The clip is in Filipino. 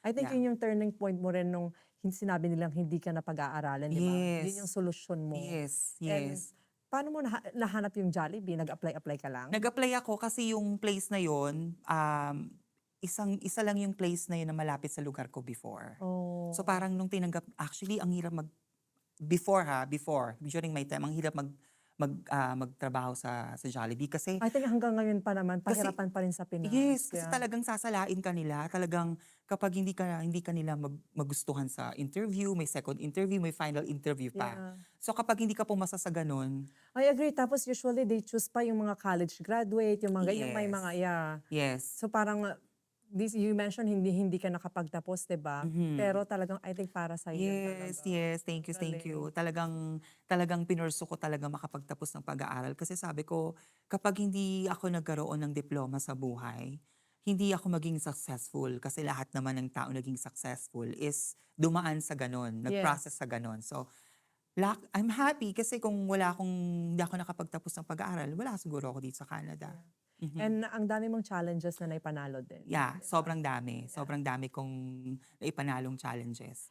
I think Yeah. yun yung turning point mo rin nung sinabi nilang hindi ka na pag-aaralan, di ba? Yun yung Yes. solusyon mo. Yes, And yes. paano mo nahanap yung Jollibee? Nag-apply-apply ka lang? Nag-apply ako kasi yung place na yun, isa lang yung place na yun na malapit sa lugar ko before. So Oh. parang nung tinanggap, actually ang hirap before, during my time, ang hirap magtrabaho sa Jollibee kasi I think hanggang ngayon pa naman, kasi pahirapan pa rin sa Pinas. yes, kasi Yeah. talagang sasalain ka nila. Talagang kapag hindi ka nila magustuhan sa interview, may second interview, may final interview pa. Yeah. So kapag hindi ka pumasa sa ganun, I agree. Tapos usually they choose pa yung mga college graduate, yung mga ganyan, may mga, yes, yeah. yes. So parang, you mentioned hindi ka nakapagtapos, 'di ba? Mhm. Pero talagang I think para sa yun Yes, talaga. yes. Thank you, thank Galing. you. Talagang pinurso ko talaga makapagtapos ng pag-aaral kasi sabi ko, kapag hindi ako nagkaroon ng diploma sa buhay, hindi ako maging successful kasi lahat naman ng tao naging successful is dumaan sa ganon, nag-process Yes. sa ganon. So, I'm happy kasi kung hindi ako nakapagtapos ng pag-aaral, wala siguro ako dito sa Canada. Yeah. Mhm. And ang dami mong challenges na naipanalo din, Yeah, 'di ba? sobrang dami. Yeah. Sobrang dami kong naipanalong challenges.